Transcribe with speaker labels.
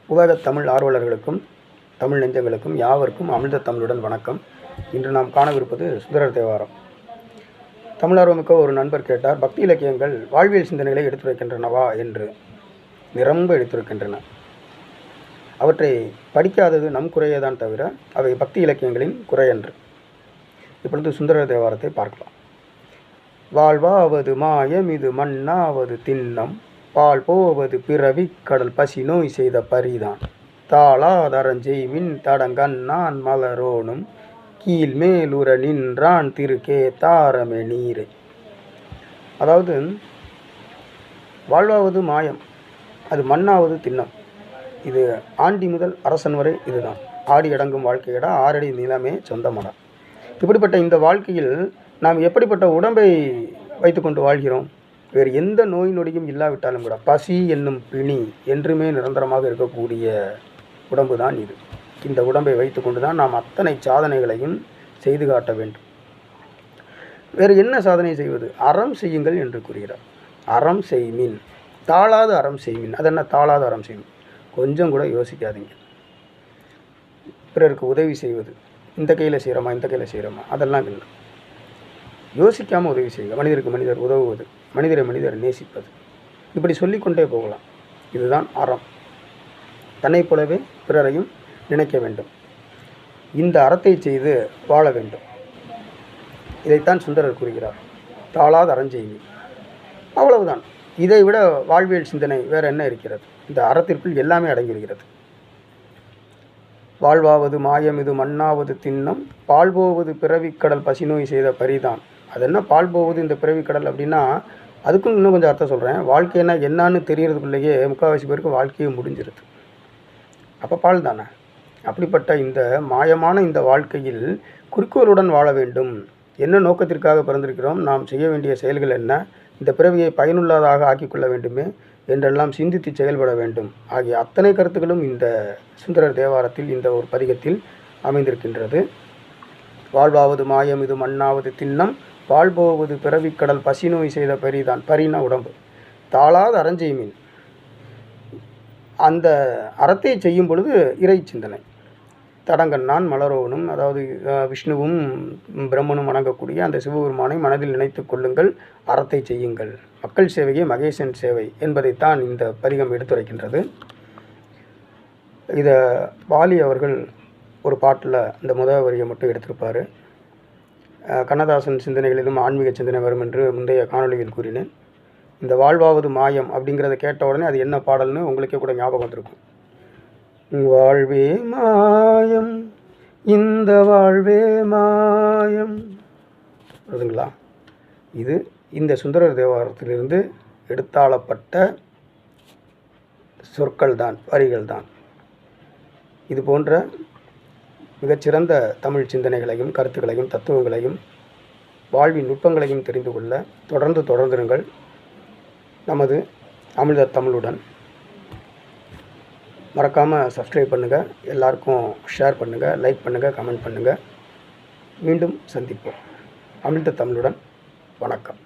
Speaker 1: உலகத் தமிழ் ஆர்வலர்களுக்கும் தமிழ் நெஞ்சங்களுக்கும் யாவருக்கும் அமிழ்த தமிழுடன் வணக்கம். இன்று நாம் காணவிருப்பது சுந்தரர் தேவாரம். தமிழார்வமிக்க ஒரு நண்பர் கேட்டார், பக்தி இலக்கியங்கள் வாழ்வியல் சிந்தனைகளை எடுத்துரைக்கின்றனவா என்று. நிரம்ப எடுத்துரைக்கின்றன. அவற்றை படிக்காதது நம் குறையேதான் தவிர அவை பக்தி இலக்கியங்களின் குறையன்று. இப்பொழுது சுந்தரர் தேவாரத்தை பார்க்கலாம். வாழ்வாவது மாயம் இது மண்ணாவது திண்ணம், பால் போவது பிறவி கடல் பசி நோய் செய்த பரிதான், தாளாதரஞ்செய்மின் தடங்கண்ணான் மலரோனும் கீழ் மேலுற நின்றான் திருக்கே தாரமே நீரே. அதாவது வாழ்வாவது மாயம், அது மண்ணாவது திண்ணம். இது ஆண்டி முதல் அரசன் வரை இதுதான். ஆடி அடங்கும் வாழ்க்கையிட ஆறடி நிலமே சொந்தமடா. இப்படிப்பட்ட இந்த வாழ்க்கையில் நாம் எப்படிப்பட்ட உடம்பை வைத்துக்கொண்டு வாழ்கிறோம்? வேறு எந்த நோய் நொடியும் இல்லாவிட்டாலும் கூட பசி என்னும் பிணி என்றுமே நிரந்தரமாக இருக்கக்கூடிய உடம்பு தான் இது. இந்த உடம்பை வைத்துக்கொண்டு தான் நாம் அத்தனை சாதனைகளையும் செய்து காட்ட வேண்டும். வேறு என்ன சாதனை செய்வது? அறம் செய்யுங்கள் என்று கூறுகிறார். அறம் செய்மின், தாளாத அறம் செய்மின். அது என்ன தாளாத அறம் செய்மின்? கொஞ்சம் கூட யோசிக்காதீங்க. பிறருக்கு உதவி செய்வது, இந்த கையில் செய்கிறோமா இந்த கையில் செய்கிறோமா அதெல்லாம் இல்லை. யோசிக்காமல் உதவி செய்யுங்க. மனிதருக்கு மனிதர் உதவுவது, மனிதரை மனிதர் நேசிப்பது, இப்படி சொல்லிக்கொண்டே போகலாம். இதுதான் அறம். தன்னைப் போலவே பிறரையும் நினைக்க வேண்டும். இந்த அறத்தை செய்து வாழ வேண்டும். இதைத்தான் சுந்தரர் கூறுகிறார். தாளாத அறஞ்செய்மி. அவ்வளவுதான். இதை விட வாழ்வியல் சிந்தனை வேறு என்ன இருக்கிறது? இந்த அறத்திற்குள் எல்லாமே அடங்கியிருக்கிறது. வாழ்வாவது மாயம் இது மண்ணாவது திண்ணம், பால் போவது பிறவிக்கடல் பசி நோய் செய்த பரிதான். அது என்ன பால் போவது இந்த பிறவிக்கடல் அப்படின்னா, அதுக்கும் இன்னும் கொஞ்சம் அர்த்தம் சொல்கிறேன். வாழ்க்கைன்னா என்னான்னு தெரியறதுக்குள்ளேயே முக்கால்வாசி பேருக்கு வாழ்க்கையே முடிஞ்சிருது. அப்போ பால் தானே. அப்படிப்பட்ட இந்த மாயமான இந்த வாழ்க்கையில் குறிக்கோளுடன் வாழ வேண்டும். என்ன நோக்கத்திற்காக பிறந்திருக்கிறோம், நாம் செய்ய வேண்டிய செயல்கள் என்ன, இந்த பிறவியை பயனுள்ளதாக ஆக்கிக்கொள்ள வேண்டுமே என்றெல்லாம் சிந்தித்து செயல்பட வேண்டும் ஆகிய அத்தனை கருத்துக்களும் இந்த சுந்தரர் தேவாரத்தில் இந்த ஒரு பதிகத்தில் அமைந்திருக்கின்றது. வாழ்வாவது மாயம் இது மண்ணாவது திண்ணம், பால் போவது பிறவிக்கடல் பசி நோய் செய்த பரிதான். பரினா உடம்பு. தாளாத அறஞ்செய்மின். அந்த அறத்தை செய்யும் பொழுது இறை சிந்தனை. தடங்கண்ணான் மலரோனும், அதாவது விஷ்ணுவும் பிரம்மனும் வணங்கக்கூடிய அந்த சிவபெருமானை மனதில் நினைத்து கொள்ளுங்கள், அறத்தை செய்யுங்கள். மக்கள் சேவையே மகேசன் சேவை என்பதைத்தான் இந்த பதிகம் எடுத்துரைக்கின்றது. இதை வாலி அவர்கள் ஒரு பாட்டில் இந்த முதல் வரியை மட்டும் எடுத்திருப்பார். கண்ணதாசன் சிந்தனைகளிலும் ஆன்மீக சிந்தனை வரும் என்று முந்தைய காணொலியில் கூறினேன். இந்த வாழ்வாவது மாயம் அப்படிங்கிறத கேட்ட உடனே அது என்ன பாடல்னு உங்களுக்கே கூட ஞாபகம் வந்திருக்கும். வாழ்வே மாயம் இந்த வாழ்வே மாயம். அதுங்களா, இது இந்த சுந்தரர் தேவாரத்திலிருந்து எடுத்தாளப்பட்ட சொற்கள் தான், வரிகள் தான். இது போன்ற மிகச்சிறந்த தமிழ் சிந்தனைகளையும் கருத்துக்களையும் தத்துவங்களையும் வாழ்வின் நுட்பங்களையும் தெரிந்து கொள்ள தொடர்ந்திருங்கள் நமது அமிழ்த தமிழுடன். மறக்காமல் சப்ஸ்கிரைப் பண்ணுங்கள், எல்லாருக்கும் ஷேர் பண்ணுங்கள், லைக் பண்ணுங்கள், கமெண்ட் பண்ணுங்கள். மீண்டும் சந்திப்போம். அமிழ்த தமிழுடன். வணக்கம்.